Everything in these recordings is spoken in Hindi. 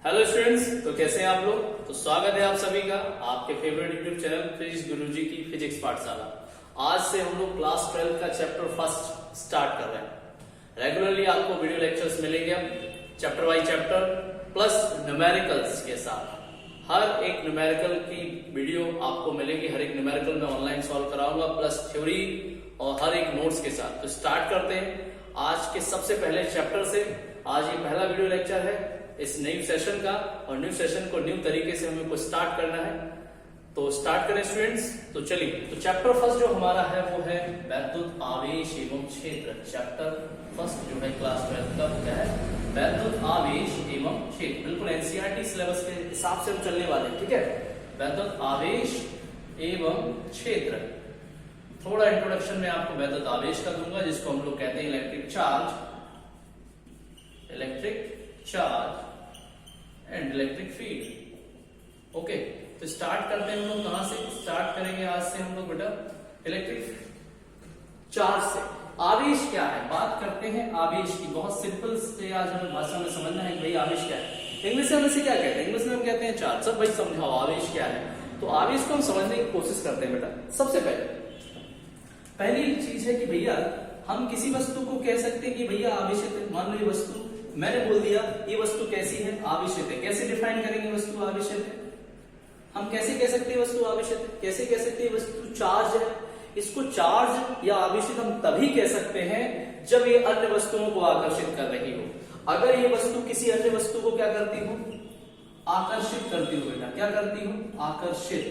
हेलो स्टूडेंट्स, तो कैसे हैं आप लोग। तो स्वागत है आप सभी का आपके फेवरेट यूट्यूब चैनल फिजिक्स गुरुजी की फिजिक्स पाठशाला। आज से हम लोग क्लास 12 का चैप्टर फर्स्ट स्टार्ट कर रहे हैं। रेगुलरली आपको वीडियो लेक्चर्स मिलेंगे chapter wise chapter plus numericals के साथ। हर एक न्यूमेरिकल की वीडियो आपको मिलेगी, हर एक न्यूमेरिकल में ऑनलाइन सॉल्व कराऊंगा प्लस थ्योरी और हर एक नोट्स के साथ। तो स्टार्ट करते हैं आज के सबसे पहले चैप्टर से। आज ये पहला वीडियो लेक्चर है इस न्यू सेशन का, और न्यू सेशन को न्यू तरीके से हमें को स्टार्ट करना है। तो स्टार्ट करें स्टूडेंट्स। तो चलिए, तो चैप्टर फर्स्ट जो हमारा है वो है वैद्युत आवेश एवं क्षेत्र। चैप्टर फर्स्ट जो है क्लास 12 का क्या है, वैद्युत आवेश एवं क्षेत्र। बिल्कुल एनसीईआरटी सिलेबस के हिसाब से हम चलने वाले हैं, ठीक है। वैद्युत आवेश एवं क्षेत्र। थोड़ा इंट्रोडक्शन में आपको वैद्युत आवेश का दूंगा, जिसको हम लोग कहते हैं electric charge and electric field. Okay, तो स्टार्ट करते हैं हम लोग। कहां से स्टार्ट करेंगे आज से हम लोग बेटा? इलेक्ट्रिक चार्ज से। आवेश क्या है, बात करते हैं आवेश की। बहुत सिंपल से आज हमें भाषा में समझना है कि भाई आवेश क्या है। इंग्लिश में हम इसे क्या कहते हैं? इंग्लिश में हम कहते हैं चार्ज। सब भाई समझाओ आवेश क्या है। तो आवेश को हम समझने की कोशिश करते हैं बेटा। सबसे पहली चीज है कि भैया हम किसी वस्तु को कह सकते हैं कि भैया आवेशित है। मान लो ये वस्तु, मैंने बोल दिया ये वस्तु कैसी है, आवेशित है। कैसे डिफाइन करेंगे वस्तु आवेशित है? हम कैसे कह सकते हैं वस्तु आवेशित है? कैसे कह सकते हैं वस्तु चार्ज है? इसको चार्ज या आवेशित हम तभी कह सकते हैं जब ये अन्य वस्तुओं को आकर्षित कर रही हो। अगर ये वस्तु किसी अन्य वस्तु को क्या करती हो, आकर्षित करती हो बेटा। क्या करती हो? आकर्षित।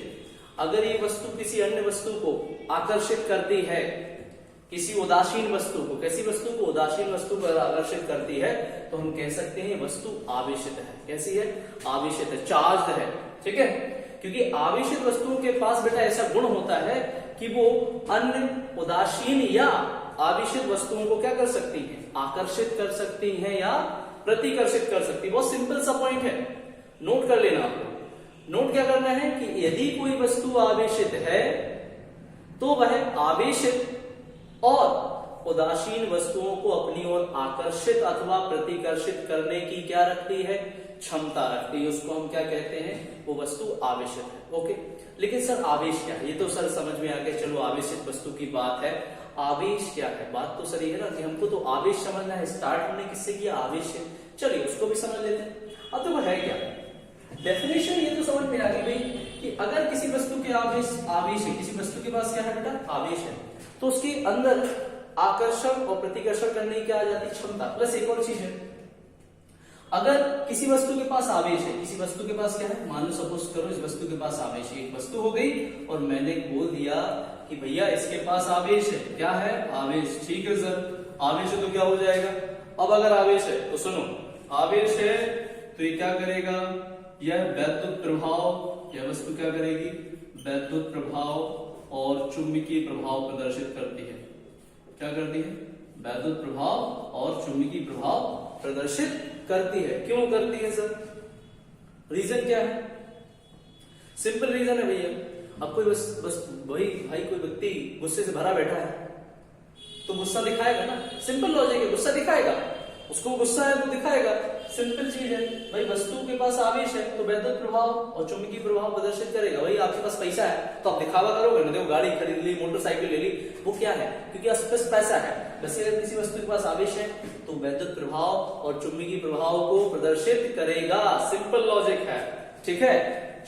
अगर ये वस्तु किसी अन्य वस्तु को आकर्षित करती है, किसी उदासीन वस्तु को, किसी वस्तु को उदासीन वस्तु पर आकर्षित करती है, तो हम कह सकते हैं वस्तु आवेशित है। कैसी है? आवेशित है, चार्ज है, ठीक है। क्योंकि आवेशित वस्तुओं के पास बेटा ऐसा गुण होता है कि वो अन्य उदासीन या आवेशित वस्तुओं को क्या कर सकती है, आकर्षित कर सकती है या प्रतिकर्षित कर सकती है। बहुत सिंपल सा पॉइंट है, नोट कर लेना आपको। नोट क्या करना है कि यदि कोई वस्तु आवेशित है तो वह आवेशित और उदासीन वस्तुओं को अपनी ओर आकर्षित अथवा प्रतिकर्षित करने की क्या रखती है, क्षमता रखती है। उसको हम क्या कहते हैं, वो वस्तु आवेशित है। ओके, लेकिन सर आवेश क्या है? ये तो सर समझ में आ गया, चलो आवेशित वस्तु की बात है। आवेश क्या है? बात तो सर ये है ना कि हमको तो आवेश समझना है। स्टार्ट हमने किससे किया? आवेश है। चलिए उसको भी समझ लेते हैं। अब तो वो है क्या, डेफिनेशन ये तो समझ में आ गई भाई कि अगर किसी वस्तु के आवेश है, किसी वस्तु के पास क्या है बेटा? आवेश है, तो उसके अंदर आकर्षण और प्रतिकर्षण करने की क्या आ जाती है? क्षमता। प्लस एक और चीज है, अगर किसी वस्तु के पास आवेश है, किसी वस्तु के पास क्या है, मान लो सपोज करो इस वस्तु के पास आवेश है। एक वस्तु हो गई और मैंने बोल दिया कि भैया इसके पास आवेश है। क्या है? आवेश। ठीक है सर, आवेश है तो क्या हो जाएगा? अब अगर आवेश है तो सुनो, आवेश है तो ये क्या करेगा, यह वैद्युत प्रभाव, यह वस्तु क्या करेगी, वैद्युत प्रभाव और चुंबकीय प्रभाव प्रदर्शित करती है। क्या करती है? वैद्युत प्रभाव और चुंबकीय प्रभाव प्रदर्शित करती है। क्यों करती है सर? रीजन क्या है? सिंपल रीजन है भैया। अब कोई बस भाई कोई व्यक्ति गुस्से से भरा बैठा है तो गुस्सा दिखाएगा ना। सिंपल लॉजिक है, गुस्सा दिखाएगा। उसको गुस्सा है तो दिखाएगा, सिंपल चीज है भाई। वस्तु के पास आवेश है तो वैद्युत प्रभाव और चुंबकीय प्रभाव प्रदर्शित करेगा। भाई आपके पास पैसा है तो आप दिखावा करोगे ना, देखो गाड़ी खरीद ली, मोटरसाइकिल ले ली, वो क्या है? क्योंकि आपके पास पैसा है। वैसे अगर किसी वस्तु के पास आवेश है तो वैद्युत प्रभाव और चुंबकीय प्रभाव को प्रदर्शित करेगा। सिंपल लॉजिक है, ठीक है।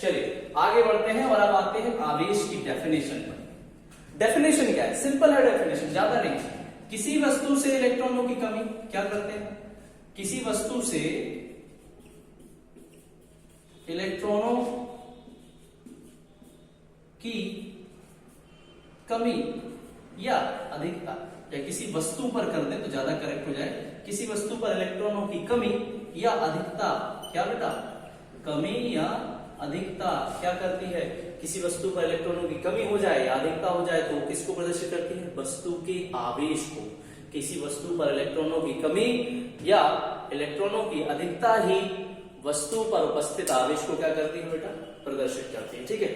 चलिए आगे बढ़ते हैं और अब आते हैं आवेश की डेफिनेशन पर। डेफिनेशन क्या है? सिंपल है डेफिनेशन, ज्यादा नहीं। किसी वस्तु से इलेक्ट्रॉनों की कमी, क्या करते हैं? किसी वस्तु से इलेक्ट्रॉनों की कमी या अधिकता, या किसी वस्तु पर कर दे तो ज्यादा करेक्ट हो जाए। किसी वस्तु पर इलेक्ट्रॉनों की कमी या अधिकता, क्या बेटा? कमी या अधिकता क्या करती है? किसी वस्तु पर इलेक्ट्रॉनों की कमी हो जाए या अधिकता हो जाए तो किसको प्रदर्शित करती है? वस्तु के आवेश को। किसी वस्तु पर इलेक्ट्रॉनों की कमी या इलेक्ट्रॉनों की अधिकता ही वस्तु पर उपस्थित आवेश को क्या करती है बेटा? प्रदर्शित करती है। ठीक है,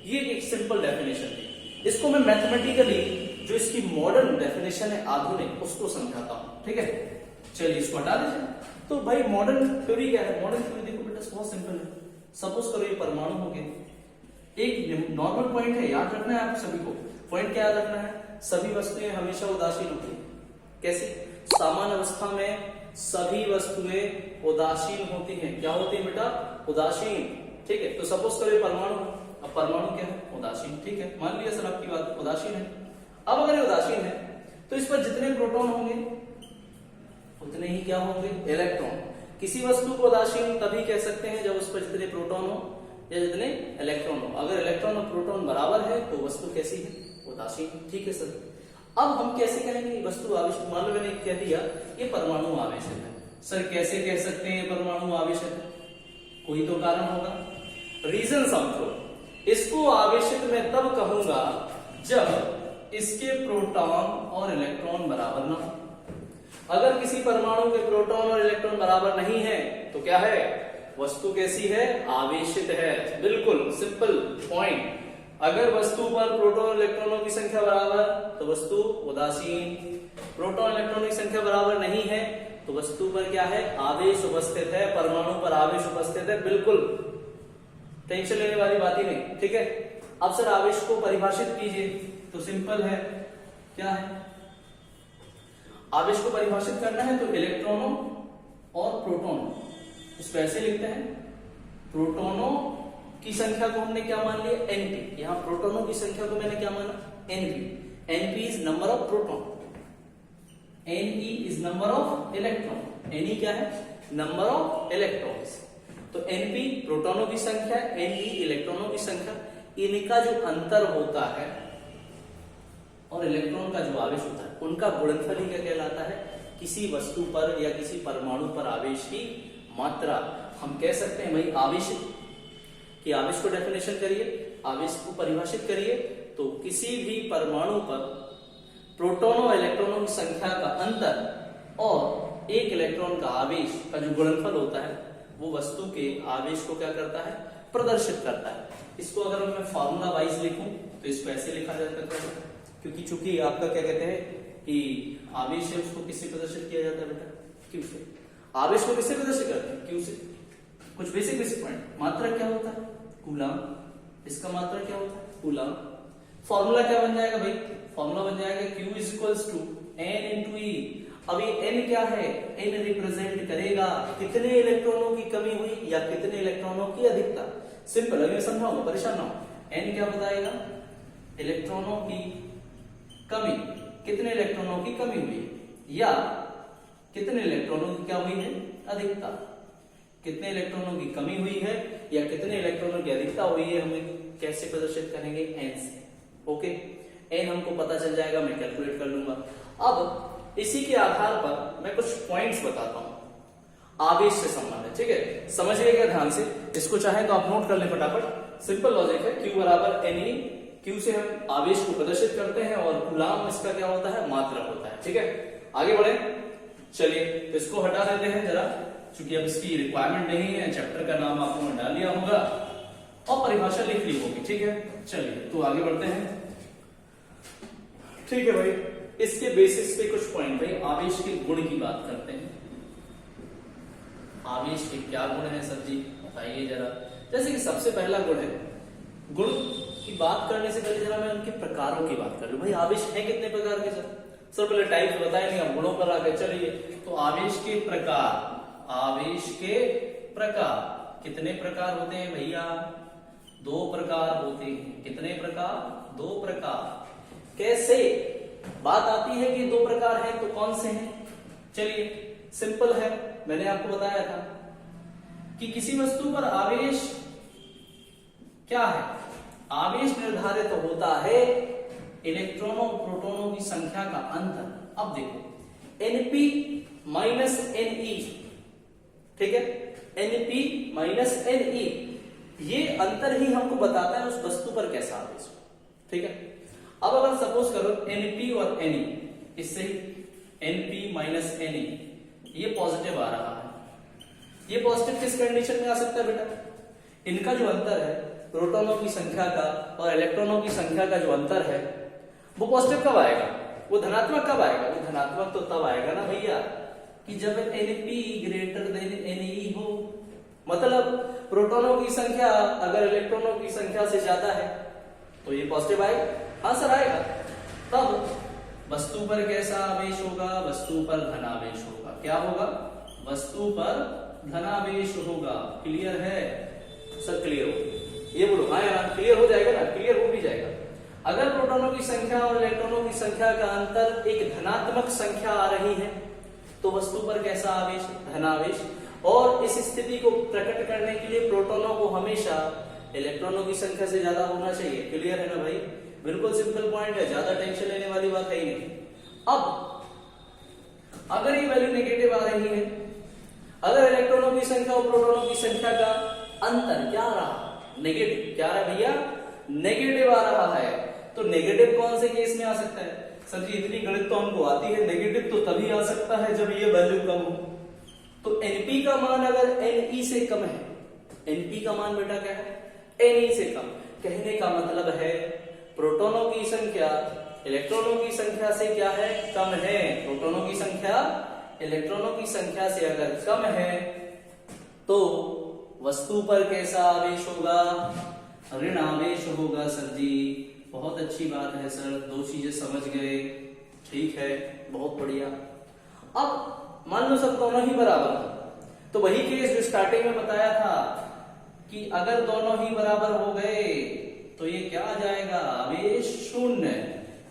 ये एक सिंपल डेफिनेशन थी। इसको मैं मैथमेटिकली जो इसकी मॉडर्न डेफिनेशन है, आधुनिक, उसको समझाता हूं। ठीक है, चलिए इसको हटा दीजिए। तो भाई मॉडर्न थ्योरी क्या है? मॉडर्न थ्योरी देखो बेटा बहुत सिंपल है। सपोज करो ये परमाणु हो गए, एक नॉर्मल पॉइंट है, याद रखना है आप सभी को। पॉइंट क्या याद रखना है? सभी वस्तुएं हमेशा उदासीन होती है। कैसे? सामान्य अवस्था में सभी वस्तुएं उदासीन होती हैं। क्या होती है बेटा? उदासीन। ठीक है, तो सपोज करो ये परमाणु, अब परमाणु क्या है? उदासीन। ठीक है, मान लिया सर आपकी बात, उदासीन है। अब अगर ये उदासीन है तो इस पर जितने प्रोटॉन होंगे उतने ही क्या होंगे? इलेक्ट्रॉन। किसी वस्तु को उदासीन तभी कह सकते हैं जब उस पर जितने प्रोटॉन हो या जितने इलेक्ट्रॉन हो। अगर इलेक्ट्रॉन और प्रोटॉन बराबर है तो वस्तु कैसी है? उदासीन। ठीक है सर, अब हम कैसे कहेंगे वस्तु आवेशित? मान लो मैंने कह दिया ये परमाणु आवेशित है। सर कैसे कह सकते हैं ये परमाणु आवेशित है? कोई तो कारण होगा, रीजन समझो। इसको आवेशित मैं तब कहूंगा जब इसके प्रोटॉन और इलेक्ट्रॉन बराबर ना हो। अगर किसी परमाणु के प्रोटॉन और इलेक्ट्रॉन बराबर नहीं है तो क्या है? वस्तु कैसी है? आवेशित है। बिल्कुल सिंपल पॉइंट। अगर वस्तु पर प्रोटॉन और इलेक्ट्रॉनों की संख्या बराबर तो वस्तु उदासीन। प्रोटॉन इलेक्ट्रॉन की संख्या बराबर नहीं है तो वस्तु पर क्या है? आवेश उपस्थित है। परमाणु पर आवेश उपस्थित है। बिल्कुल टेंशन लेने वाली बात ही नहीं। ठीक है, अब सर आवेश को परिभाषित कीजिए। तो सिंपल है, क्या है? आवेश को परिभाषित करना है तो इलेक्ट्रॉनों और प्रोटॉनों, इसको ऐसे लिखते हैं। प्रोटॉनों की संख्या को हमने क्या मान लिया? Np। यहां प्रोटॉनों की संख्या को मैंने क्या माना? Np। Np is number of proton, Ne is number of electron. Ne क्या है? Number of electrons. तो Np प्रोटॉनों की संख्या, Ne इलेक्ट्रॉनों की संख्या। इनका जो अंतर होता है और इलेक्ट्रॉन का जो आवेश होता है उनका गुणनफल ही क्या कहलाता है? किसी वस्तु पर या किसी परमाणु पर आवेश की मात्रा। हम कह सकते हैं भाई आवेश कि आवेश को डेफिनेशन करिए, आवेश को परिभाषित करिए। तो किसी भी परमाणु पर प्रोटॉनों और इलेक्ट्रॉनों की संख्या का अंतर और एक इलेक्ट्रॉन का आवेश का जो गुणनफल होता है वो वस्तु के आवेश को क्या करता है? प्रदर्शित करता है। इसको अगर मैं फॉर्मूला वाइज लिखूं तो इसको ऐसे लिखा जा सकता है, क्योंकि चूंकि आपका क्या कहते हैं कि आवेश है उसको किससे प्रदर्शित किया जाता है बेटा? क्यू से। आवेश को किससे प्रदर्शित करते हैं? क्यू से। कुछ बेसिक पॉइंट। मात्रा क्या होता है? कूलम। इसका मात्रा क्या होता है? कूलम। फॉर्मूला क्या बन जाएगा भाई? फॉर्मूला बन जाएगा Q is equals to N into E। अब ये N क्या है? N रिप्रेजेंट करेगा कितने इलेक्ट्रॉनों की कमी हुई या कितने इलेक्ट्रॉनों की अधिकता। सिंपल, अभी मैं समझाऊंगा, परेशान ना हो। N क्या बताएगा? इलेक्ट्रॉनों की कमी, कितने इलेक्ट्रॉनों की कमी हुई या कितने इलेक्ट्रॉनों की क्या हुई है? अधिकता। कितने इलेक्ट्रॉनों की कमी हुई है या कितने इलेक्ट्रॉनों की अधिकता हुई है, हमें कैसे प्रदर्शित करेंगे? N से। ओके, N हमको पता चल जाएगा, मैं कैलकुलेट कर लूंगा। अब इसी के आधार पर मैं कुछ पॉइंट्स बताता हूं आवेश से संबंधित। ठीक है, समझिएगा ध्यान से। इसको चाहे तो आप नोट कर ले फटाफट। सिंपल लॉजिक है। Q बराबर Ne। Q से हम आवेश को प्रदर्शित करते हैं और कूलाम इसका क्या होता है? मात्रा होता है। ठीक है, आगे बढ़े। चलिए तो इसको हटा देते हैं जरा, क्योंकि अब इसकी रिक्वायरमेंट नहीं है। चैप्टर का नाम आपने डाल लिया होगा और परिभाषा लिख ली होगी। ठीक है, चलिए तो आगे बढ़ते हैं। ठीक है भाई, इसके बेसिस पे कुछ पॉइंट। भाई आवेश के गुण की बात करते हैं। आवेश के क्या गुण है सर जी, बताइए जरा। जैसे कि सबसे पहला गुण है, गुण की बात करने से पहले जरा मैं उनके प्रकारों की बात कर लूं। भाई आवेश है कितने प्रकार के सर पहले टाइप बताए नहीं, हम गुणों पर आके चलिए। तो आवेश के प्रकार, आवेश के प्रकार कितने प्रकार होते हैं भैया? 2 प्रकार होते हैं। कितने प्रकार? 2 प्रकार। कैसे? बात आती है कि 2 प्रकार हैं तो कौन से हैं? चलिए सिंपल है, मैंने आपको बताया था कि किसी वस्तु पर आवेश क्या है? आवेश निर्धारित होता है इलेक्ट्रॉनों प्रोटॉनों की संख्या का अंतर। अब देखो Np माइनस Ne, ठीक है, Np माइनस Ne, ये अंतर ही हमको बताता है उस वस्तु पर कैसा आवेश। ठीक है, अब अगर सपोज करो Np और Ne, इससे Np माइनस Ne ये पॉजिटिव आ रहा है। ये पॉजिटिव किस कंडीशन में आ सकता है बेटा? इनका जो अंतर है प्रोटॉनों की संख्या का और इलेक्ट्रॉनों की संख्या का जो अंतर है वो पॉजिटिव कब आएगा? वो धनात्मक कब आएगा? वो धनात्मक तो तब आएगा ना भैया कि जब Np ग्रेटर देन Ne हो, मतलब प्रोटॉनों की संख्या अगर इलेक्ट्रॉनों की संख्या से ज्यादा है तो ये पॉजिटिव आएगा, आंसर आएगा। तब वस्तु पर कैसा आवेश होगा? वस्तु पर धनावेश होगा। क्या होगा? वस्तु पर धनावेश होगा। क्लियर है सर? क्लियर हो? ये बोलो हाँ या ना? क्लियर हो जाएगा ना? क्लियर हो भी जाएगा। अगर प्रोटॉनों की संख्या और इलेक्ट्रॉनों की संख्या का अंतर एक धनात्मक संख्या आ रही है तो वस्तु पर कैसा आवेश? धनावेश। और इस स्थिति को प्रकट करने के लिए प्रोटॉनों को हमेशा इलेक्ट्रॉनों की संख्या से ज्यादा होना चाहिए। क्लियर है ना भाई? बिल्कुल सिंपल पॉइंट है, ज्यादा टेंशन लेने वाली बात है ही नहीं। अब अगर ये वैल्यू नेगेटिव आ रही है, अगर इलेक्ट्रॉनों की संख्या और प्रोटॉनों की संख्या का अंतर क्या रहा? नेगेटिव। क्या रहा भैया? नेगेटिव आ रहा है। तो नेगेटिव कौन से केस में आ सकता है? सर जी इतनी गणित तो हमको आती है, नेगेटिव तो तभी आ सकता है जब ये वैल्यू कम हो। तो Np का मान अगर Ne से कम है, Np का मान बेटा क्या है? Ne से कम। कहने का मतलब है प्रोटॉनों की संख्या इलेक्ट्रॉनों की संख्या से क्या है? कम है। प्रोटॉनों की संख्या इलेक्ट्रॉनों की संख्या से अगर कम है तो वस्तु पर कैसा आवेश होगा? ऋण आवेश होगा। सर जी बहुत अच्छी बात है सर, दो चीजें समझ गए, ठीक है, बहुत बढ़िया। अब मान लो सब दोनों ही बराबर था तो वही केस जो स्टार्टिंग में बताया था कि अगर दोनों ही बराबर हो गए तो ये क्या आ जाएगा? आवेश शून्य।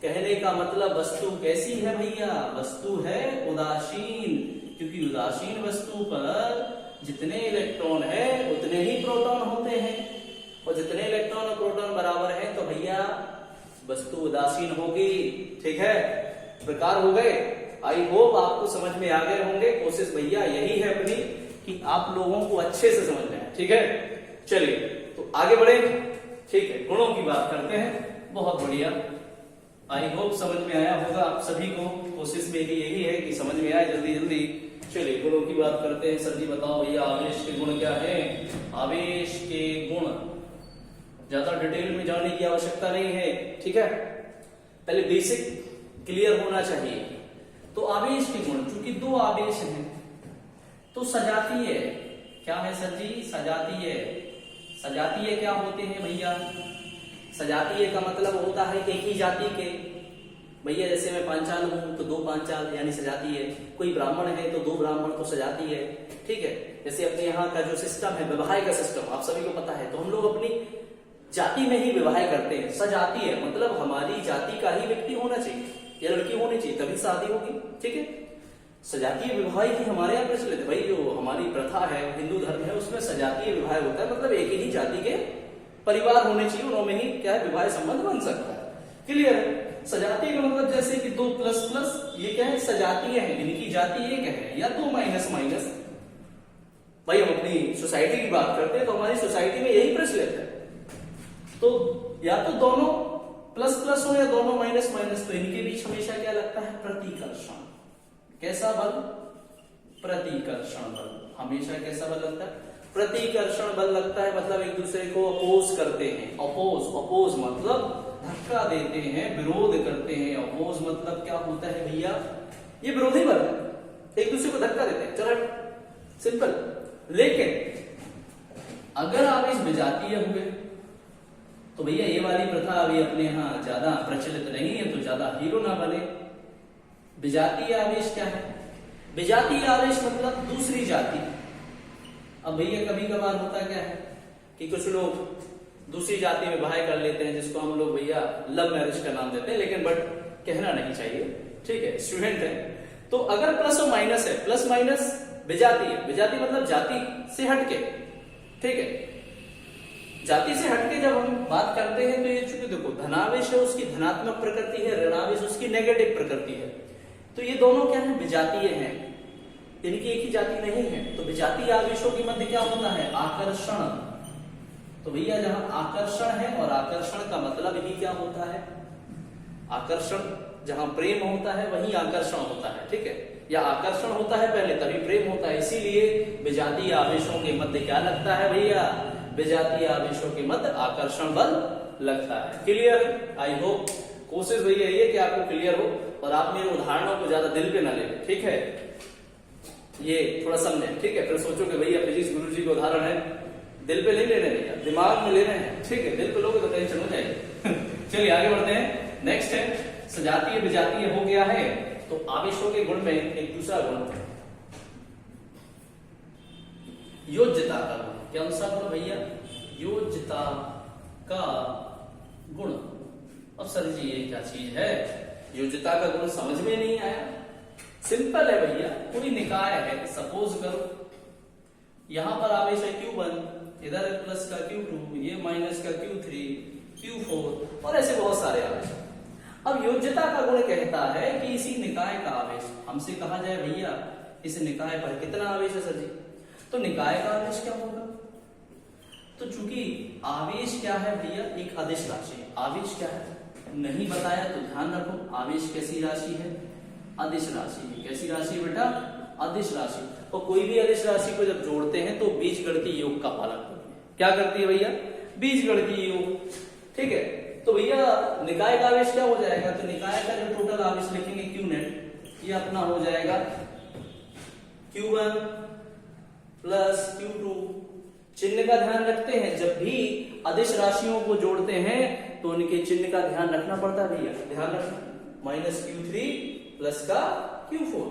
कहने का मतलब वस्तु कैसी है भैया? वस्तु है उदासीन, क्योंकि उदासीन वस्तु पर जितने इलेक्ट्रॉन है उतने ही प्रोटॉन होते हैं और जितने इलेक्ट्रॉन और प्रोटॉन बराबर हैं तो भैया वस्तु उदासीन होगी। ठीक है, प्रकार हो गए। आई होप आपको समझ में आ गए होंगे। कोशिश भैया यही है अपनी कि आप लोगों को अच्छे से समझ में आए। ठीक है, चलिए तो आगे बढ़े। ठीक है, गुणों की बात करते हैं। बहुत बढ़िया, आई होप समझ में आया होगा आप सभी को। कोशिश मेरी यही है कि समझ में आए जल्दी जल्दी। चलिए गुणों की बात करते हैं। सर जी बताओ भैया आवेश के गुण क्या है? आवेश के गुण ज्यादा डिटेल में जाने की आवश्यकता नहीं है, ठीक है, पहले बेसिक क्लियर होना चाहिए। तो आवेश के गुण, चूंकि दो आवेश हैं तो सजातीय क्या है सर जी? सजातीय। सजातीय क्या होते हैं भैया? सजातीय का मतलब होता है एक ही जाति के। भैया जैसे मैं पांचाल हूं तो दो पांचाल यानी सजातीय। कोई ब्राह्मण है तो दो ब्राह्मण तो सजातीय है। ठीक है, जैसे अपने यहाँ का जो सिस्टम है विवाह का सिस्टम आप सभी को पता है, तो हम लोग अपनी जाति में ही विवाह करते हैं। सजातीय मतलब हमारी जाति का ही व्यक्ति होना चाहिए या लड़की होनी चाहिए तभी शादी होगी। ठीक है, सजातीय विवाह ही हमारे यहाँ प्रचलित है भाई। जो हमारी प्रथा है हिंदू धर्म है उसमें सजातीय विवाह होता है, मतलब एक ही जाति के परिवार होने चाहिए, उन्होंने ही क्या है विवाह संबंध बन सकता है। क्लियर है? सजातीय का मतलब जैसे कि दो प्लस प्लस ये क्या है? सजातीय है, इनकी जाति एक है, या दो माइनस माइनस। भाई हम अपनी सोसाइटी की बात करते हैं तो हमारी सोसाइटी में यही प्रचलित है। तो या तो दोनों प्लस प्लस हो या दोनों माइनस माइनस, तो इनके बीच हमेशा क्या लगता है? प्रतिकर्षण। कैसा बल? प्रतिकर्षण बल। हमेशा कैसा बल लगता है? प्रतिकर्षण बल लगता है। मतलब एक दूसरे को अपोज करते हैं। अपोज मतलब धक्का देते हैं, विरोध करते हैं। अपोज मतलब क्या होता है भैया? ये विरोधी बल है, एक दूसरे को धक्का देते हैं। चलो सिंपल। लेकिन अगर आवेश विजातीय हुए तो भैया ये वाली प्रथा अभी अपने यहाँ ज्यादा प्रचलित नहीं है, तो ज्यादा हीरो ना बने। विजातीय आवेश क्या है? विजातीय आवेश मतलब दूसरी जाति। अब भैया कभी कभार होता क्या है कि कुछ लोग दूसरी जाति में विवाह कर लेते हैं, जिसको हम लोग भैया लव मैरिज का नाम देते हैं, लेकिन बट कहना नहीं चाहिए। ठीक है, स्टूडेंट है तो अगर प्लस और माइनस है, प्लस माइनस विजातीय। विजातीय मतलब जाति से हटके। ठीक है, जाति से हटके जब हम बात करते हैं तो ये चूंकि देखो धनावेश है उसकी धनात्मक प्रकृति है, ऋणावेश उसकी नेगेटिव प्रकृति है, तो ये दोनों क्या है? विजातीय हैं, इनकी एक ही जाति नहीं है। तो विजातीय आवेशों के मध्य क्या होता है? आकर्षण। तो भैया जहां आकर्षण है, और आकर्षण का मतलब ही क्या होता है? आकर्षण जहां प्रेम होता है वहीं आकर्षण होता है। ठीक है, या आकर्षण होता है पहले तभी प्रेम होता है। इसीलिए विजातीय आवेशों के मध्य क्या लगता है भैया? विजातीय आवेशों के मध्य आकर्षण बल लगता है। क्लियर? आई होप कोशिश भैया ये कि आपको क्लियर हो और आप मेरे उदाहरणों को ज्यादा दिल पे ना ले। ठीक है, ये थोड़ा समझे, ठीक है। फिर सोचो कि भैया फिजिक्स गुरुजी का उदाहरण है, दिल पे नहीं लेने भैया, दिमाग में लेने हैं, ठीक है। दिल पे लोगे तो टेंशन हो जाएगी। चलिए आगे बढ़ते हैं। नेक्स्ट है सजातीय विजातीय हो गया है, तो आवेशों के गुण में एक दूसरा गुण योज्यता का गुण। क्या सा गुण भैया? योज्यता का गुण। अब सर जी ये क्या चीज है? योज्यता का गुण समझ में नहीं आया। सिंपल है भैया, कोई निकाय है, सपोज करो यहां पर आवेश है Q1, इधर है प्लस का Q2, ये माइनस का Q3, Q4 और ऐसे बहुत सारे आवेश। अब योज्यता का गुण कहता है कि इसी निकाय का आवेश, हमसे कहा जाए भैया इस निकाय पर कितना आवेश है सर जी, तो निकाय का आवेश क्या होगा? तो चूंकि आवेश क्या है भैया? एक अदिश राशि। आवेश क्या है नहीं बताया तो ध्यान रखो, आवेश कैसी राशि है? अदिश राशि। कैसी राशि है बेटा? अदिश राशि। और कोई भी अदिश राशि को जब जोड़ते हैं तो बीजगणितीय योग का पालन करती है। क्या करती है भैया? बीजगणितीय योग, ठीक है। तो भैया निकाय का आवेश क्या हो जाएगा? तो निकाय का जो टोटल आवेश लिखेंगे Q नेट, ये अपना हो जाएगा Q1 प्लस Q2। चिन्ह का ध्यान रखते हैं, जब भी अदिश राशियों को जोड़ते हैं तो उनके चिन्ह का ध्यान रखना पड़ता है भैया, ध्यान रखना। माइनस Q3 प्लस का Q4,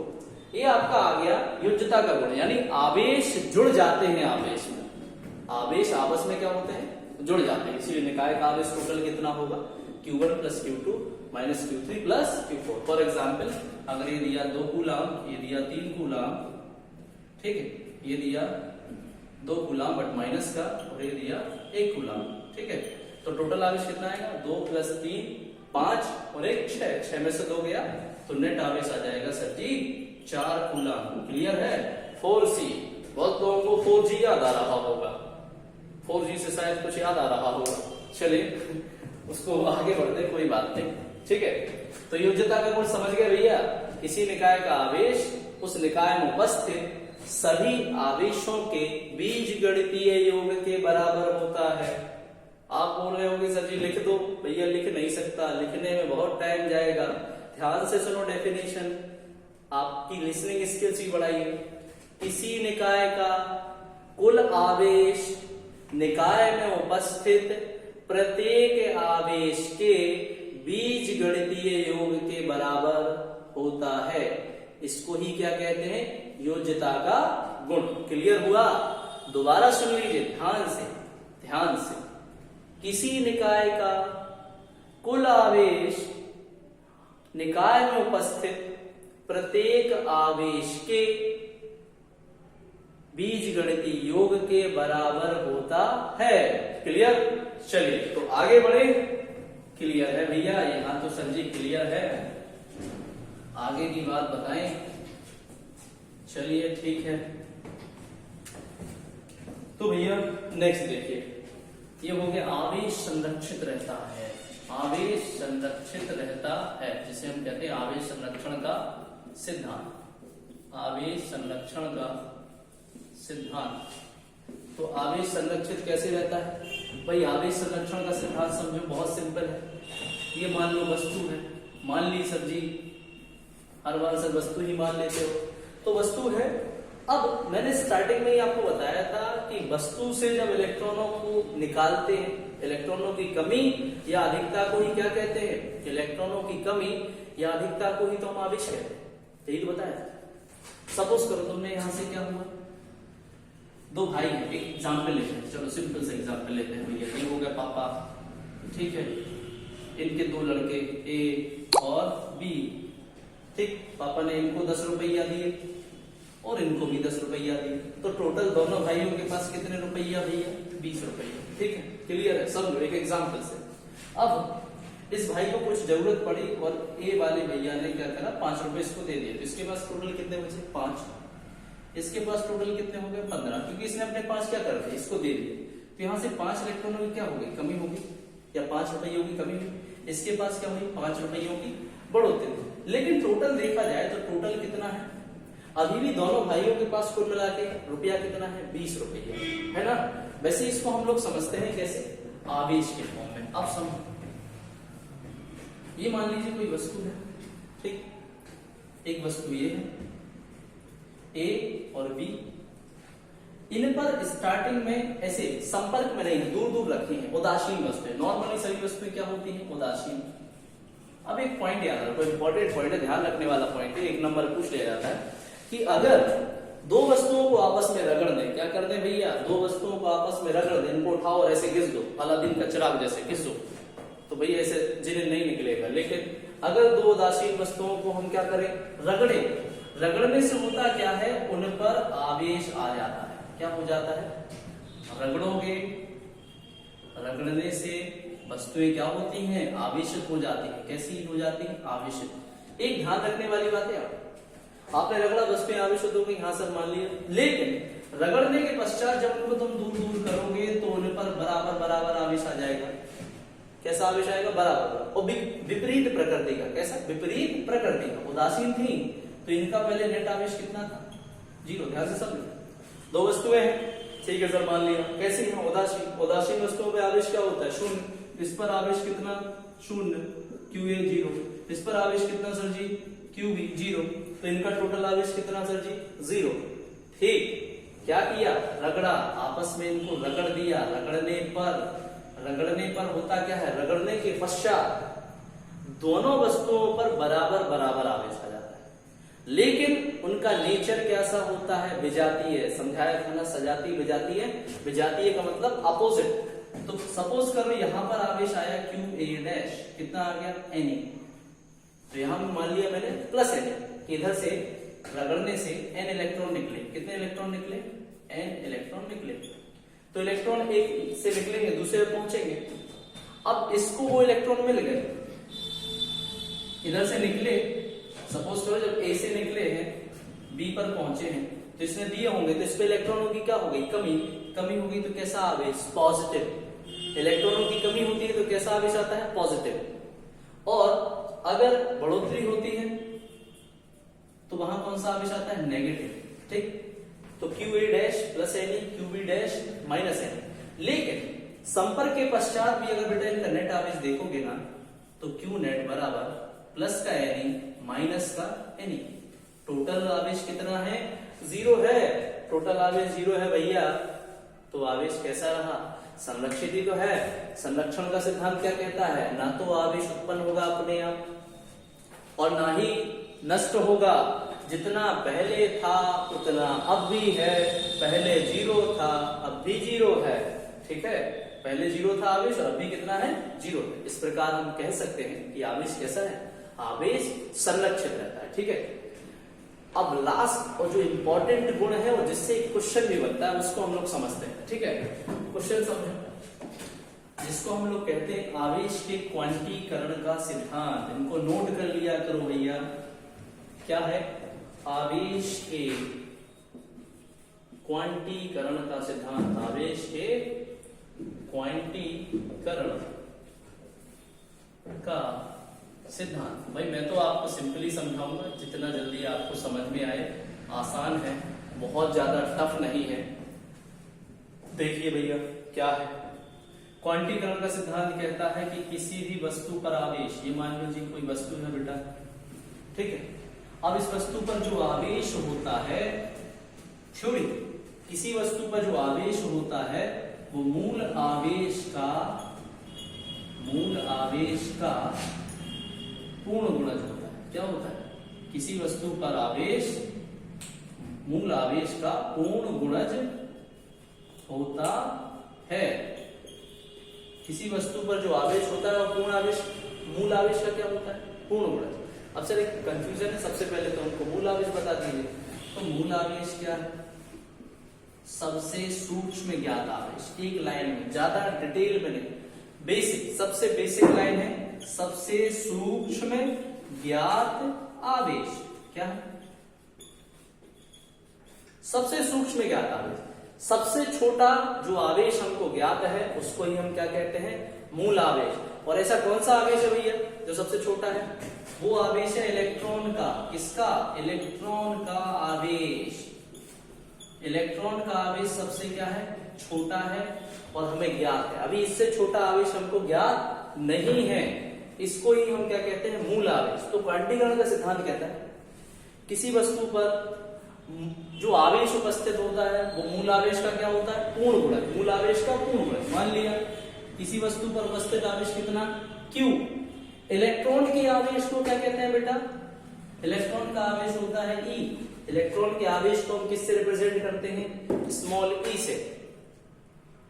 ये आपका आ गया योज्यता का गुण, यानी आवेश जुड़ जाते हैं। आवेश में आवेश आपस में क्या होते हैं? जुड़ जाते हैं। इसलिए निकाय का आवेश टोटल कितना होगा? Q1 plus Q2 minus Q3 plus Q4। For example अगर ये दिया 2 कूलाम, ये दिया 3 कूलाम, ठीक है, ये दिया 2 कूलाम बट माइनस का, और ये दिया 1 कूलाम, ठीक है। तो टोटल आवेश कितना आएगा? 2 प्लस 3 5 और 1 6, 6 में से 2 गया तो नेट आवेश आ जाएगा सर जी 4 कूलाम। क्लियर है? 4C। बहुत लोगों को 4G याद आ रहा होगा, 4G से शायद कुछ याद आ रहा होगा। चलिए उसको आगे बढ़ते, कोई बात नहीं, ठीक है। तो योज्यता का गुण समझ गए भैया? किसी निकाय का आवेश उस निकाय में उपस्थित सभी आवेशों के बीजगणितीय योग के बराबर होता है। आप बोल रहे होंगे सर जी लिख दो, भैया लिख नहीं सकता, लिखने में बहुत टाइम जाएगा। ध्यान से सुनो डेफिनेशन, आपकी लिसनिंग स्किल्स भी बढ़ाइए। किसी निकाय का कुल आवेश निकाय में उपस्थित प्रत्येक आवेश के बीजगणितीय योग के बराबर होता है। इसको ही क्या कहते हैं? योज्यता का गुण। क्लियर हुआ? दोबारा सुन लीजिए ध्यान से, ध्यान से। किसी निकाय का कुल आवेश निकाय में उपस्थित प्रत्येक आवेश के बीजगणितीय योग के बराबर होता है। क्लियर? चलिए तो आगे बढ़े। क्लियर है भैया? यहां तो सर जी क्लियर है, आगे की बात बताएं। चलिए ठीक है। तो भैया नेक्स्ट देखिए, ये हो गया आवेश संरक्षित रहता है। आवेश संरक्षित रहता है जिसे हम कहते हैं आवेश संरक्षण का सिद्धांत। आवेश संरक्षण का सिद्धांत। तो आवेश संरक्षित कैसे रहता है भाई? आवेश संरक्षण का सिद्धांत समझो, बहुत सिंपल है। ये मान लो वस्तु है, मान ली सर जी, हर बार सर वस्तु ही मान लेते हो, तो वस्तु है। अब मैंने स्टार्टिंग में ही आपको बताया था कि वस्तु से जब इलेक्ट्रॉनों को निकालते हैं, इलेक्ट्रॉनों की कमी या अधिकता को ही क्या कहते हैं? इलेक्ट्रॉनों की कमी या अधिकता को ही तो हम आवेश कहते हैं। यही तो बताया था। सपोज करो तुमने यहां से क्या हुआ, 2 भाई हैं, एक एग्जाम्पल लेते हैं, चलो सिंपल से एग्जाम्पल लेते हैं भैया। ये हो गया पापा, ठीक है, इनके 2 लड़के ए और बी, ठीक। पापा ने इनको 10 रुपया दिए और इनको भी 10 रुपया दिए, तो टोटल दोनों भाइयों के पास कितने रुपया भैया? 20 रुपया, ठीक है। क्लियर है? समझो एक एग्जाम्पल से। अब इस भाई को कुछ जरूरत पड़ी और ए वाले भैया ने क्या करा, 5 रुपए इसको दे दिए, तो इसके पास टोटल कितने बचे? 5। इसके पास टोटल कितने हो गए? 15, क्योंकि इसने अपने 5 क्या कर दिए? इसको दे दिए। तो यहाँ से 5 इलेक्ट्रॉनों की क्या हो गई? कमी होगी, या 5 रुपयों की कमी हुई। इसके पास क्या हुई? 5 रुपयों की बढ़ोतरी। लेकिन टोटल देखा जाए तो टोटल कितना है? अभी भी दोनों भाइयों के पास कुल मिला के रुपया कितना है? 20 रुपया, है ना। वैसे इसको हम लोग समझते हैं कैसे? आवेश के फॉर्म में। अब समझो, ये मान लीजिए कोई वस्तु है, ठीक। एक वस्तु ये है, ए और बी, इन पर स्टार्टिंग में ऐसे संपर्क में नहीं, दूर दूर रखी हैं, उदासीन वस्तुएं। नॉर्मली सभी वस्तुएं क्या होती हैं? उदासीन। अब एक पॉइंट याद रखो, इंपॉर्टेंट पॉइंट है, ध्यान रखने वाला पॉइंट है, 1 नंबर पूछ लिया जाता है कि अगर दो वस्तुओं को आपस में रगड़ दें, क्या कर दें भैया? दो वस्तुओं को आपस में रगड़ दें, इनको उठाओ और ऐसे घिस दो, अलादीन का चिराग जैसे घिस दो, तो भैया ऐसे जिन्हें नहीं निकलेगा। लेकिन अगर दो उदासीन वस्तुओं को हम क्या करें? रगड़े, रगड़ने से होता क्या है? उन पर आवेश आ जाता है। क्या हो जाता है? रगड़ोगे, रगड़ने से वस्तुएं क्या होती हैं? आवेशित हो जाती हैं। कैसी हो जाती हैं? आवेशित। एक ध्यान रखने वाली बात है, आपने रगड़ा, वस्तुएं आवेशित हो गई, हाँ सर मान लिया, लेकिन रगड़ने के पश्चात जब उनको तुम दूर दूर करोगे तो उन पर बराबर बराबर आवेश आ जाएगा। कैसा आवेश आएगा? बराबर। और विपरीत प्रकृति का। कैसा? विपरीत प्रकृति का। उदासीन थी तो इनका पहले नेट आवेश कितना था? 0। ध्यान से समझो, दो वस्तुएं हैं, ठीक है सर मान लिया। कैसी है? उदासीन। उदासीन वस्तुओं पे आवेश क्या होता है? 0। इस पर आवेश कितना? 0, QA 0। इस पर आवेश कितना सर जी? QB 0। तो इनका टोटल आवेश कितना सर जी? 0। ठीक, क्या किया? रगड़ा, आपस में इनको रगड़ दिया। रगड़ने पर होता क्या है? रगड़ने के पश्चात दोनों वस्तुओं पर बराबर बराबर आवेश आ जाता है, लेकिन उनका नेचर कैसा होता है? विजातीय। समझाया था ना, सजातीय विजातीय। विजातीय का मतलब अपोजिट। तो सपोज करो यहां पर आवेश आया QA', कितना आ गया? Na। तो यहां मान लिया मैंने प्लस Na, इधर से रगड़ने से n इलेक्ट्रॉन निकले। कितने इलेक्ट्रॉन निकले? n इलेक्ट्रॉन निकले। तो इलेक्ट्रॉन एक से निकलेंगे, दूसरे पे पहुंचेंगे। अब इसको वो इलेक्ट्रॉन मिल गए, इधर से निकले, सपोज करो जब A से निकले हैं, B पर पहुंचे हैं, तो इसने दिए होंगे, तो इस पे इलेक्ट्रॉनों की क्या हो गई? कमी हो गई। तो कैसा आवेश? पॉजिटिव। इलेक्ट्रॉनों की कमी होती है तो कैसा आवेश आता है? पॉजिटिव। और अगर बढ़ोतरी होती है तो वहां कौन सा आवेश आता है? नेगेटिव। ठीक, तो QA' plus Na, QB' minus Na। लेकिन संपर्क के पश्चात भी अगर बेटा इनका नेट आवेश देखोगे ना, तो Q नेट बराबर प्लस का Na माइनस का Na। टोटल आवेश कितना है? 0 है। टोटल आवेश 0 है भैया, तो आवेश कैसा रहा? संरक्षित ही तो है। संरक्षण का सिद्धांत क्या कहता है? ना तो आवेश उत्पन्न होगा अपने आप और ना ही नष्ट होगा। जितना पहले था उतना अब भी है, पहले 0 था अब भी 0 है। ठीक है, पहले 0 था आवेश और अब भी कितना है? 0 है। इस प्रकार हम कह सकते हैं कि आवेश कैसा है? आवेश संरक्षित रहता है। ठीक है, अब लास्ट और जो इंपॉर्टेंट गुण है, वो जिससे क्वेश्चन भी बनता है, उसको हम लोग समझते हैं। ठीक है, क्वेश्चन समझो, जिसको हम लोग कहते हैं आवेश के क्वांटीकरण का सिद्धांत। इनको नोट कर लिया करो भैया। क्या है? आवेश के क्वांटीकरण का सिद्धांत। आवेश के क्वांटीकरण का सिद्धांत। भाई मैं तो आपको सिंपली समझाऊंगा, जितना जल्दी आपको समझ में आए। आसान है, बहुत ज्यादा टफ नहीं है। देखिए भैया क्या है क्वांटीकरण का सिद्धांत? कहता है कि किसी भी वस्तु पर आवेश, ये मान लो जी कोई वस्तु है बेटा, ठीक है। अब इस वस्तु पर जो आवेश होता है, थ्योरी, किसी वस्तु पर जो आवेश होता है वो मूल आवेश का पूर्ण गुणज होता है। क्या होता है? किसी वस्तु पर आवेश मूल आवेश का पूर्ण गुणज होता है। किसी वस्तु पर जो आवेश होता है वो पूर्ण आवेश, मूल आवेश का क्या होता है? पूर्ण गुणज। अब सर एक कंफ्यूजन है, सबसे पहले तो हमको मूल आवेश बता दीजिए। तो मूल आवेश क्या है? सबसे सूक्ष्म ज्ञात आवेश। एक लाइन में, ज्यादा डिटेल में नहीं, बेसिक, सबसे बेसिक लाइन है, सबसे सूक्ष्म ज्ञात आवेश। क्या है? सबसे सूक्ष्म ज्ञात आवेश। सबसे छोटा जो आवेश हमको ज्ञात है उसको ही हम क्या कहते हैं? मूल आवेश। और ऐसा कौन सा आवेश है भैया जो सबसे छोटा है? वो आवेश है इलेक्ट्रॉन का। किसका? इलेक्ट्रॉन का आवेश। इलेक्ट्रॉन का आवेश सबसे क्या है? छोटा है और हमें ज्ञात है। अभी इससे छोटा आवेश हमको ज्ञात नहीं है, इसको ही हम क्या कहते हैं? मूल आवेश। तो क्वांटीकरण का सिद्धांत कहता है किसी वस्तु पर जो आवेश उपस्थित होता है वो मूल आवेश का क्या होता है, पूर्ण गुणज। मूल आवेश का पूर्ण गुणज। मान लिया किसी वस्तु पर उपस्थित आवेश कितना, Q। इलेक्ट्रॉन के आवेश को क्या कहते हैं बेटा, इलेक्ट्रॉन का आवेश होता है E। इलेक्ट्रॉन के आवेश को हम किससे रिप्रेजेंट करते हैं, स्मॉल e से।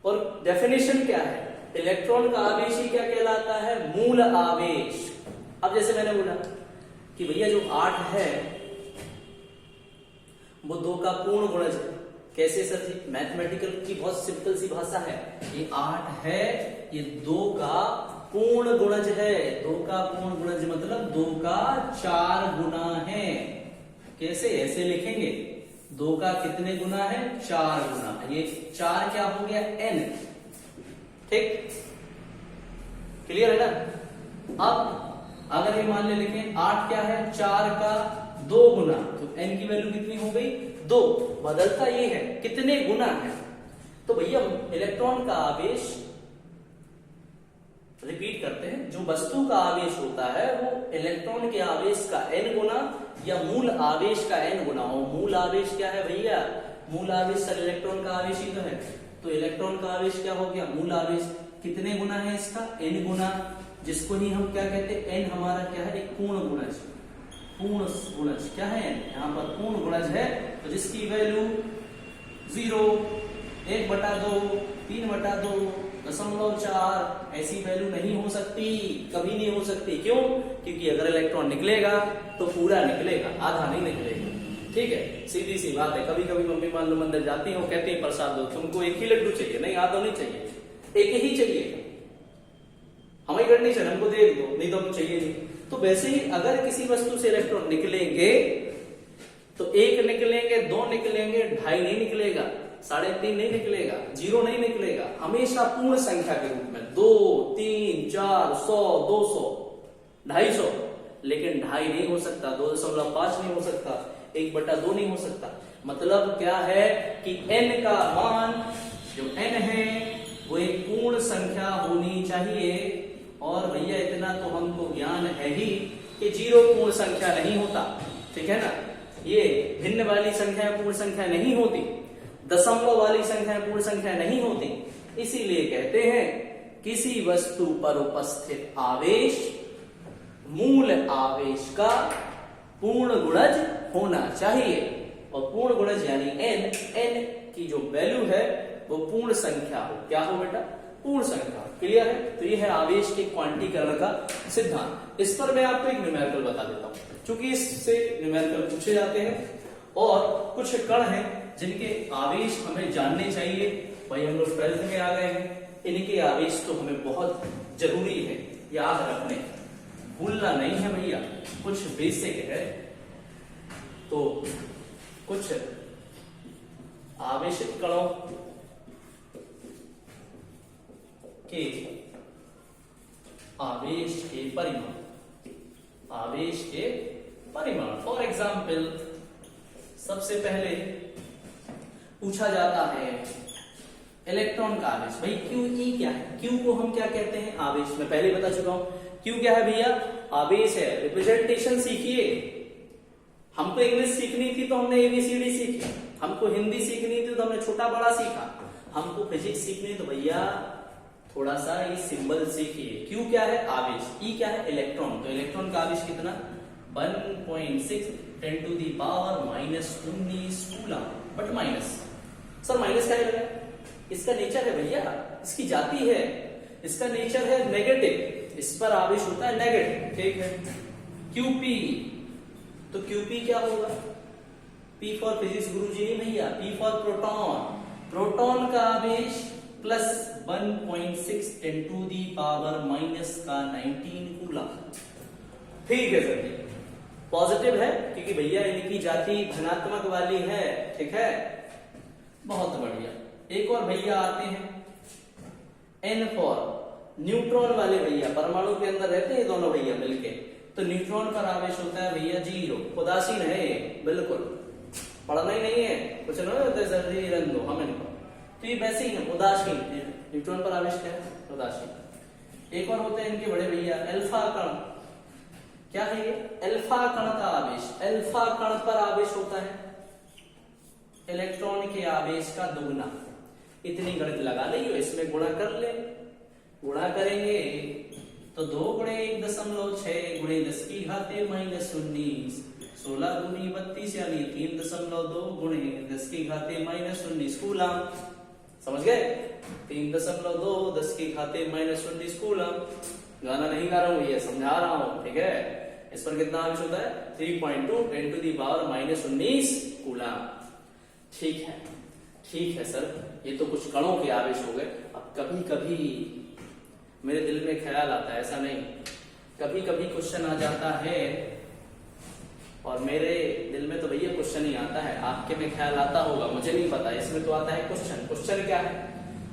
और डेफिनेशन क्या है, इलेक्ट्रॉन का आवेश ही क्या कहलाता है, मूल आवेश। अब जैसे मैंने बोला कि भैया जो 8 है वो 2 का पूर्ण गुणज है। कैसे सर जी, मैथमेटिकल की बहुत सिंपल सी भाषा है। ये 8 है, ये 2 का पूर्ण गुणज है। 2 का पूर्ण गुणज मतलब 2 का 4 गुना है। कैसे, ऐसे लिखेंगे, 2 का कितने गुना है, 4 गुना। ये 4 क्या हो गया, n। ठीक, क्लियर है ना। अब अगर ये मान ले लिखें 8 क्या है, 4 का 2 गुना, तो n की वैल्यू कितनी हो गई, 2। बदलता ये है कितने गुना है। तो भैया इलेक्ट्रॉन का आवेश, रिपीट करते हैं, जो वस्तु का आवेश होता है वो इलेक्ट्रॉन के आवेश का n गुना या मूल आवेश का n गुना हो। मूल आवेश क्या है भैया, मूल आवेश सर इलेक्ट्रॉन का आवेश ही तो है। तो इलेक्ट्रॉन का आवेश क्या हो गया, मूल आवेश। कितने गुना है इसका, n गुना, जिसको ही हम क्या कहते हैं, n हमारा क्या है, एक पूर्ण गुणज। पूर्ण गुणज क्या है, यहाँ पर पूर्ण गुणज है, तो जिसकी वैल्यू 0, 1/2, 3/2, 0.4 ऐसी वैल्यू नहीं हो सकती, कभी नहीं हो सकती। क्यों, क्योंकि अगर इलेक्ट्रॉन निकलेगा तो पूरा निकलेगा, आधा नहीं निकलेगा। ठीक है, सीधी सी बात है। कभी कभी मम्मी मान लो मंदिर जाती है, कहती है प्रसाद दो, तुमको एक ही लड्डू चाहिए, नहीं आधा नहीं चाहिए, एक ही चाहिए। हमें करनी चाहिए, हमको दे दो, नहीं तो हमको चाहिए नहीं। तो वैसे ही अगर किसी वस्तु से इलेक्ट्रॉन निकलेंगे तो 1 निकलेंगे, 2 निकलेंगे, 2.5 नहीं निकलेगा, 3.5 नहीं निकलेगा, 0 नहीं निकलेगा, हमेशा पूर्ण संख्या के रूप में 2, 3, 4, 100, 200, 250। लेकिन 2.5 नहीं हो सकता, 2.5 नहीं हो सकता, 1/2 नहीं हो सकता। मतलब क्या है कि n का मान जो n है वो एक पूर्ण संख्या होनी चाहिए। और भैया इतना तो हमको ज्ञान है ही कि 0 पूर्ण संख्या नहीं होता, ठीक है ना। ये भिन्न वाली संख्या पूर्ण संख्या नहीं होती, दशमलव वाली संख्या पूर्ण संख्या नहीं होती। इसीलिए कहते हैं किसी वस्तु पर उपस्थित आवेश मूल आवेश का पूर्ण गुणज होना चाहिए। और पूर्ण गुणज यानी n की जो वैल्यू है वो पूर्ण संख्या हो। क्या हो बेटा, पूर्ण संख्या। क्लियर है। तो ये है आवेश के क्वांटीकरण का सिद्धांत। इस पर मैं आपको एक न्यूमेरिकल बता देता हूं, क्योंकि इससे न्यूमेरिकल पूछे जाते हैं और कुछ कण हैं जिनके आवेश हमें जानने चाहिए। भाई हम लोग 12th में आ गए हैं, इनके आवेश तो हमें बहुत जरूरी है याद रखने, भूलना नहीं है भैया, कुछ बेसिक है। तो कुछ आवेशित कणों के आवेश के परिमाण, आवेश के परिमाण। फॉर एग्जाम्पल सबसे पहले पूछा जाता है इलेक्ट्रॉन का आवेश। भाई QE क्या है, Q को हम क्या कहते हैं, आवेश। मैं पहले बता चुका हूं Q क्या है भैया, आवेश है। रिप्रेजेंटेशन सीखिए, हमको इंग्लिश सीखनी थी तो हमने ABCD सीखी, हमको हिंदी सीखनी थी तो हमने छोटा बड़ा सीखा, हमको फिजिक्स सीखनी तो भैया थोड़ा सा ये सिंबल सीखिए। Q क्या है, आवेश। E क्या है, इलेक्ट्रॉन। तो इलेक्ट्रॉन का आवेश कितना, 1.6 10 to the power -19 coulomb. But minus, sir minus क्या लगा, इसका नेचर है भैया, इसकी जाति है, इसका नेचर है नेगेटिव, इस पर आवेश होता है नेगेटिव। ठीक है। QP, तो QP क्या होगा, P फॉर फिजिक्स गुरुजी नहीं भैया, P फॉर प्रोटॉन। प्रोटॉन का आवेश plus 1.6 10 to the power -19 coulomb. ठीक है सर, पॉजिटिव है क्योंकि भैया इनकी जाति धनात्मक वाली है। ठीक है, बहुत बढ़िया। एक और भैया आते हैं N फॉर न्यूट्रॉन वाले भैया, परमाणु के अंदर रहते हैं दोनों भैया मिलके, तो न्यूट्रॉन पर आवेश होता है भैया 0। उदासीन है ये, बिल्कुल पढ़ना ही नहीं है, कुछ ना रन दो हम इनको। तो ये वैसे ही है, उदासीन। न्यूट्रॉन पर आवेश क्या है, उदासीन। एक और होते हैं इनके बड़े भैया अल्फा कण। क्या है ये, अल्फा कण का आवेश। अल्फा कण पर आवेश होता है इलेक्ट्रॉन के आवेश का दुगना। इतनी गणित लगा ली, इसमें गुणा कर ले। गुणा करेंगे तो 2 गुणे 1.6 गुणे 10 की घाते -19, 16 दूनी 32 यानी 3.2 गुणे 10 की घाते -19 कूलम। समझ गए? 3.2 10 की घाते -19 कूलम। गाना नहीं गा रहा हूं, ये समझा रहा हूं, ठीक है। इस पर कितना आवेश होता है? 3.2 10 to the power -19 कूलम। ठीक है सर, ये तो कुछ कणों के आवेश हो गए। अब कभी कभी मेरे दिल में ख्याल आता है, ऐसा नहीं, कभी कभी क्वेश्चन आ जाता है, और मेरे दिल में तो भैया क्वेश्चन ही आता है, आपके में ख्याल आता होगा, मुझे नहीं पता। इसमें तो आता है क्वेश्चन। क्वेश्चन क्या है?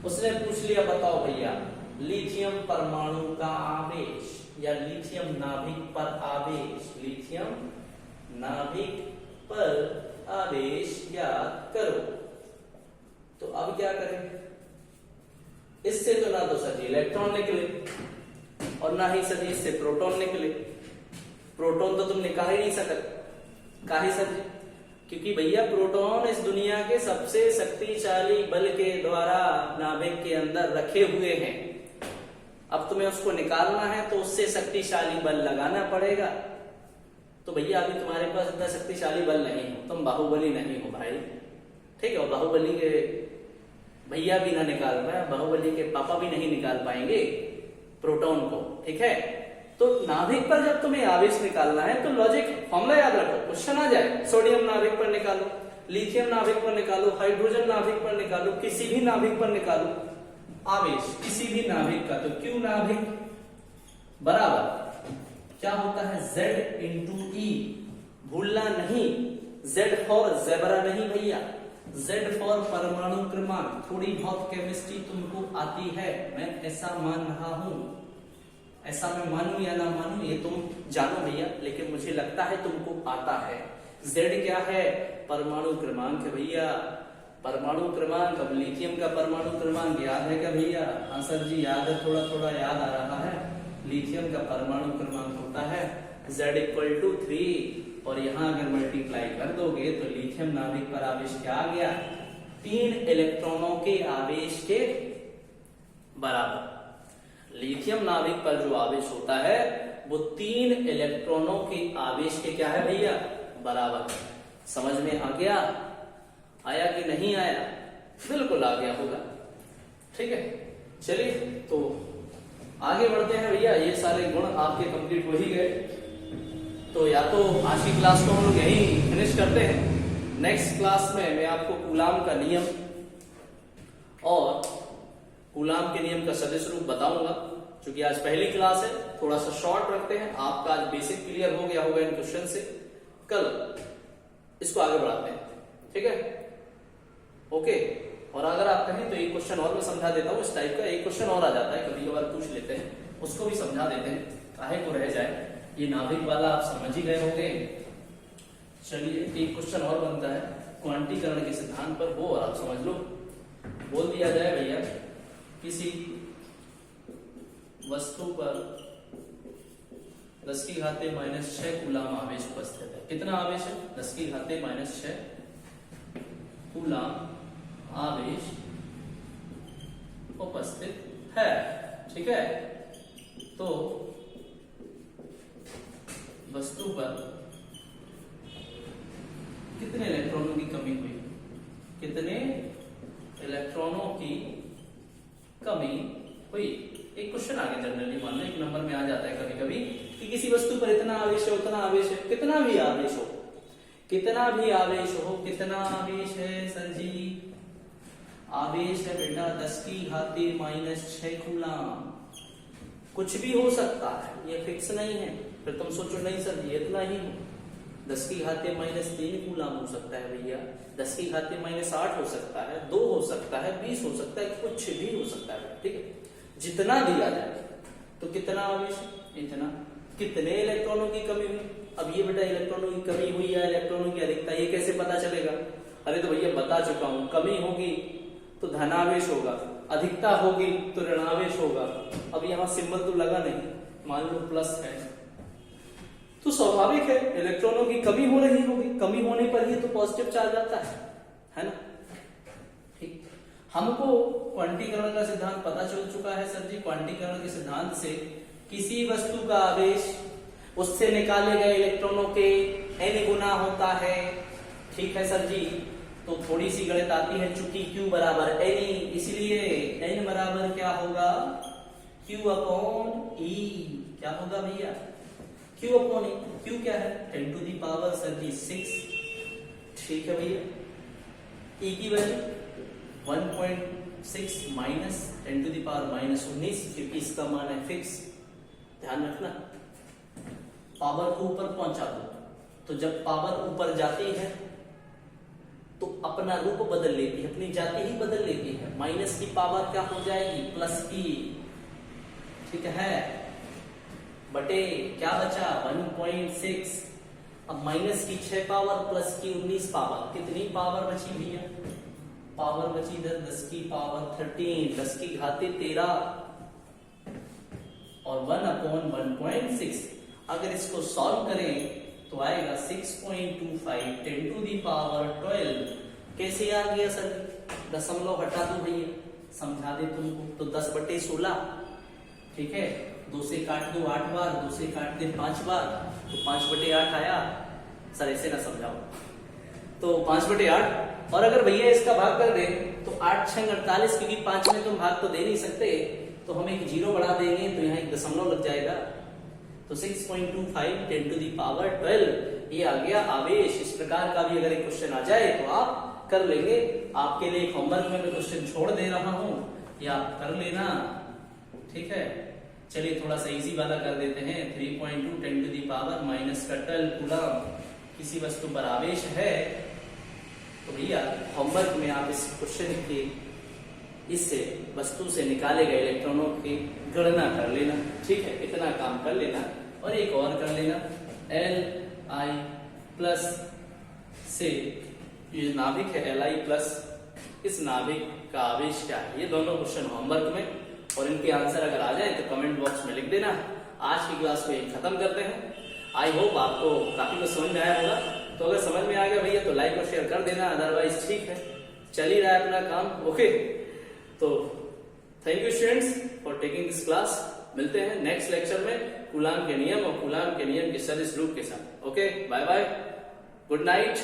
उसने पूछ लिया, बताओ भैया लिथियम परमाणु का आवेश या लिथियम नाभिक पर आवेश, लिथियम नाभिक पर आवेश ज्ञात करो। तो अब क्या करें? इससे तो ना तो सर जी इलेक्ट्रॉन निकले और ना ही सर जी इससे प्रोटॉन निकले। प्रोटॉन तो तुम निकाल ही नहीं सकते। काहे सर जी? क्योंकि भैया प्रोटॉन इस दुनिया के सबसे शक्तिशाली बल के द्वारा नाभिक के अंदर रखे हुए हैं। अब तुम्हें उसको निकालना है तो उससे शक्तिशाली बल लगाना पड़ेगा। तो भैया अभी तुम्हारे पास इतना शक्तिशाली बल नहीं हो, तुम बाहुबली नहीं हो भाई, ठीक है। और बाहुबली के भैया भी ना निकाल पाए, बाहुबली के पापा भी नहीं निकाल पाएंगे प्रोटॉन को, ठीक है। तो नाभिक पर जब तुम्हें आवेश निकालना है तो लॉजिक फॉर्मूला याद रखो, क्वेश्चन आ जाए। सोडियम नाभिक पर निकालो, लिथियम नाभिक पर निकालो, हाइड्रोजन नाभिक पर निकालो, किसी भी नाभिक पर निकालो आवेश, किसी भी नाभिक का। तो क्यू नाभिक बराबर क्या होता है? Z इंटू ई। भूलना नहीं, Z फॉर जेबरा नहीं भैया, Z फॉर परमाणु क्रमांक। थोड़ी बहुत केमिस्ट्री तुमको आती है, मैं ऐसा मान रहा हूं। ऐसा मैं मानूं या ना मानूं ये तुम जानो भैया, लेकिन मुझे लगता है तुमको आता है। Z क्या है? परमाणु क्रमांक है भैया, परमाणु क्रमांक। अब लिथियम का परमाणु क्रमांक याद है क्या भैया? हाँ सर जी याद है, थोड़ा थोड़ा याद आ रहा है। लिथियम का परमाणु क्रमांक होता है Z इक्वल टू 3, और यहां अगर मल्टीप्लाई कर दोगे तो लिथियम नाभिक पर आवेश क्या आ गया? 3 इलेक्ट्रॉनों के आवेश के बराबर। लिथियम नाभिक पर जो आवेश होता है वो 3 इलेक्ट्रॉनों के आवेश के क्या है भैया? बराबर। समझ में आ गया? आया कि नहीं आया? बिल्कुल आ गया होगा, ठीक है। चलिए तो आगे बढ़ते हैं भैया। ये सारे गुण आपके कंप्लीट हो ही गए, तो या तो आज की क्लास को हम लोग यही फिनिश करते हैं। नेक्स्ट क्लास में मैं आपको कूलाम का नियम और कूलाम के नियम का सदिश रूप बताऊंगा। क्योंकि आज पहली क्लास है, थोड़ा सा शॉर्ट रखते हैं। आपका आज बेसिक क्लियर हो गया होगा इन क्वेश्चन से, कल इसको आगे बढ़ाते हैं, ठीक है, ओके। और अगर आप कहें तो एक क्वेश्चन और मैं समझा देता हूँ। इस टाइप का एक क्वेश्चन और आ जाता है, कभी कभार पूछ लेते हैं, उसको भी समझा देते हैं, काहे को रह जाए। ये नाभिक वाला आप समझ ही गए होंगे। चलिए एक क्वेश्चन और बनता है क्वांटीकरण के सिद्धांत पर, वो आप समझ लो। बोल दिया जाए भैया किसी वस्तु पर 10 की घाते -6 कूलाम आवेश उपस्थित है। कितना आवेश है? 10 की घाते -6 कूलाम आवेश उपस्थित है, ठीक है। तो वस्तु पर कितने इलेक्ट्रॉनों की कमी हुई? कितने इलेक्ट्रॉनों की कमी हुई? एक क्वेश्चन आगे जनरली मान लो 1 नंबर में आ जाता है कभी कभी कि किसी वस्तु पर इतना आवेश है, उतना आवेश है। कितना भी आवेश हो, कितना भी आवेश हो, कितना आवेश है सर जी? आवेश है बेटा 10 की घाते -6 कूलाम। कुछ भी हो सकता है, ये फिक्स नहीं है। फिर तुम सोचो नहीं सर ये इतना ही हो, 10 की घाते -3 कूलाम हो सकता है भैया, 10 की घाते -8 हो सकता है, 2 हो सकता है, 20 हो सकता है, कुछ भी हो सकता है, ठीक है। जितना दिया जाए तो कितना आवेश है? इतना। कितने इलेक्ट्रॉनों की कमी हुई? अब ये बेटा इलेक्ट्रॉनों की कमी हुई या इलेक्ट्रॉनों की अधिकता, ये कैसे पता चलेगा? अरे तो भैया बता चुका हूं, कमी होगी तो धनावेश होगा, अधिकता होगी तो ऋणावेश होगा। अब यहाँ सिंबल तो लगा नहीं, मान लो प्लस है, तो स्वाभाविक है इलेक्ट्रॉनों की कमी हो रही होगी। कमी होने पर ही तो पॉजिटिव चार्ज आता है ना। ठीक, हमको क्वांटीकरण का सिद्धांत पता चल चुका है सर जी। क्वांटीकरण के सिद्धांत से किसी वस्तु का आवेश उससे निकाले गए इलेक्ट्रॉनों के n गुना होता है। ठीक है सर जी। तो थोड़ी सी गणित आती है, चूंकि Q बराबर n, इसलिए n बराबर क्या होगा, Q अपॉन E। क्या होगा भैया, Q अपॉन E। Q क्या है, 10 to the power sir ji 6। ठीक है भैया। E की value 1.6 minus 10 to the power minus 19, क्योंकि इसका मान है फिक्स। ध्यान रखना, पावर को ऊपर पहुंचा दो तो जब पावर ऊपर जाती है तो अपना रूप बदल लेती है, अपनी जाति ही बदल लेती है। माइनस की पावर क्या हो जाएगी, प्लस की। ठीक है, बटे क्या बचा 1.6। अब माइनस की 6 पावर प्लस की 19 पावर, कितनी पावर बची भैया, पावर बची 10 की पावर 13, 10 की घाते 13 और 1 अपॉन 1.6। अगर इसको सॉल्व करें तो आएगा 6.25 10 टू दी पावर 12। कैसे आ गया सर, दशमलव हटा दो भैया, समझा दे तुमको। तो 10 बटे 16। ठीक है, 2 से काट दो 8 बार, 2 से काट दे 5 बार, तो 5 बटे 8 आया। सर ऐसे ना समझाओ, तो 5 बटे 8। और अगर भैया इसका भाग कर दे तो 8 6 48, क्योंकि 5 में तुम भाग तो दे नहीं सकते, तो हम एक जीरो बढ़ा देंगे तो यहाँ एक दशमलव लग जाएगा। तो 6.25 10 टू दी पावर 12 ये आ गया आवेश। इस प्रकार का भी अगर एक क्वेश्चन आ जाए तो आप कर लेंगे। आपके लिए एक होमवर्क में मैं क्वेश्चन छोड़ दे रहा हूं, ये आप कर लेना। ठीक है, चलिए थोड़ा सा इजी वाला कर देते हैं। 3.2 10 टू दी पावर माइनस का 12 कूलम किसी वस्तु पर आवेश है। तो भैया होमवर्क में आप इस क्वेश्चन के इससे वस्तु से निकाले गए इलेक्ट्रॉनों की गणना कर लेना। ठीक है, इतना काम कर लेना। और एक और कर लेना, Li प्लस से ये नाभिक है Li प्लस, इस नाभिक का आवेश क्या है, ये दोनों क्वेश्चन होमवर्क में, और इनके आंसर अगर आ जाए तो कमेंट बॉक्स में लिख देना। आज की क्लास को खत्म करते हैं। आई होप आपको काफी कुछ समझ में आया होगा। तो अगर समझ में आ गया भैया तो लाइक और शेयर कर देना, अदरवाइज ठीक है, चल ही रहा है अपना काम। ओके, तो thank you students for taking this class. मिलते हैं नेक्स्ट लेक्चर में कूलाम के नियम और कूलाम के नियम के सदिश रूप के साथ। Okay, bye bye, good night.